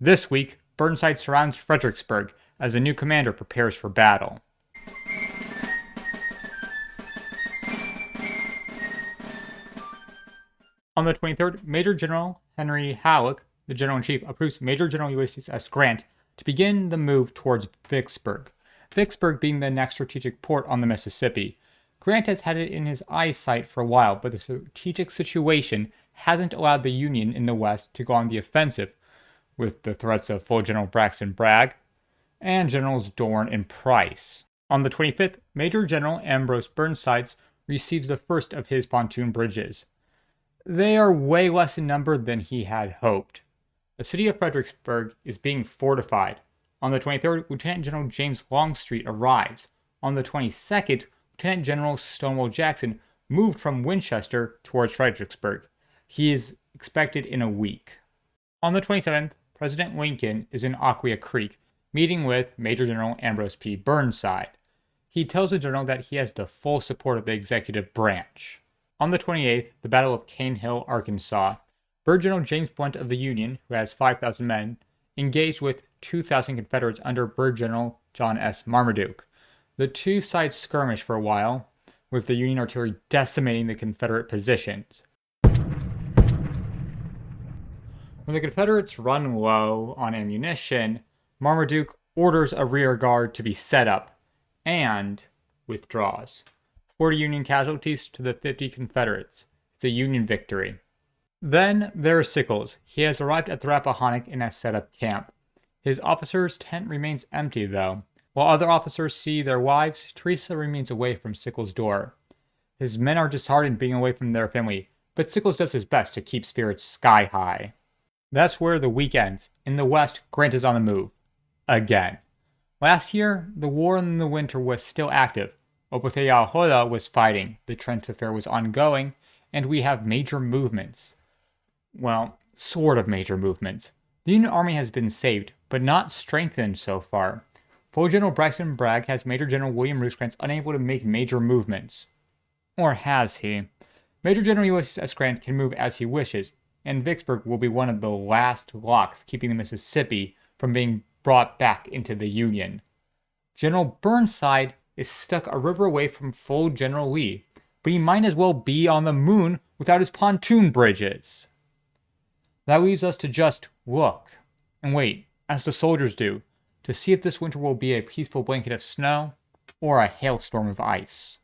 This week, Burnside surrounds Fredericksburg as a new commander prepares for battle. On the 23rd, Major General Henry Halleck, the General-in-Chief, approves Major General Ulysses S. Grant to begin the move towards Vicksburg. Vicksburg being the next strategic port on the Mississippi. Grant has had it in his eyesight for a while, but the strategic situation hasn't allowed the Union in the West to go on the offensive, with the threats of full General Braxton Bragg and Generals Dorn and Price. On the 25th, Major General Ambrose Burnside receives the first of his pontoon bridges. They are way less in number than he had hoped. The city of Fredericksburg is being fortified. On the 23rd, Lieutenant General James Longstreet arrives. On the 22nd, Lieutenant General Stonewall Jackson moved from Winchester towards Fredericksburg. He is expected in a week. On the 27th, President Lincoln is in Aquia Creek, meeting with Major General Ambrose P. Burnside. He tells the general that he has the full support of the executive branch. On the 28th, the Battle of Cane Hill, Arkansas. Brigadier General James Blunt of the Union, who has 5,000 men, engaged with 2,000 Confederates under Brigadier General John S. Marmaduke. The two sides skirmished for a while, with the Union artillery decimating the Confederate positions. When the Confederates run low on ammunition, Marmaduke orders a rear guard to be set up and withdraws. 40 Union casualties to the 50 Confederates. It's a Union victory. Then there is Sickles. He has arrived at the Rappahannock and has set up camp. His officer's tent remains empty though. While other officers see their wives, Teresa remains away from Sickles' door. His men are disheartened being away from their family, but Sickles does his best to keep spirits sky high. That's where the week ends. In the West, Grant is on the move. Again. Last year, the war in the winter was still active. Oputeyahola was fighting, the Trench Affair was ongoing, and we have major movements. Well, sort of major movements. The Union Army has been saved, but not strengthened so far. Full General Braxton Bragg has Major General William Rosecrans unable to make major movements. Or has he? Major General Ulysses S. Grant can move as he wishes, and Vicksburg will be one of the last locks keeping the Mississippi from being brought back into the Union. General Burnside is stuck a river away from full General Lee, but he might as well be on the moon without his pontoon bridges. That leaves us to just look and wait, as the soldiers do, to see if this winter will be a peaceful blanket of snow or a hailstorm of ice.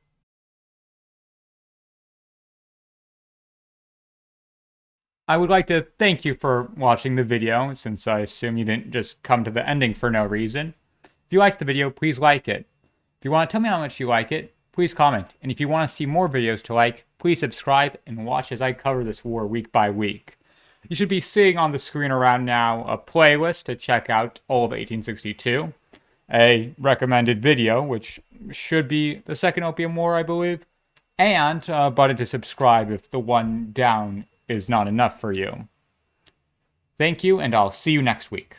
I would like to thank you for watching the video, since I assume you didn't just come to the ending for no reason. If you liked the video, please like it. If you want to tell me how much you like it, please comment. And if you want to see more videos to like, please subscribe and watch as I cover this war week by week. You should be seeing on the screen around now a playlist to check out all of 1862, a recommended video, which should be the second Opium War, I believe, and a button to subscribe if the one down is not enough for you. Thank you, and I'll see you next week.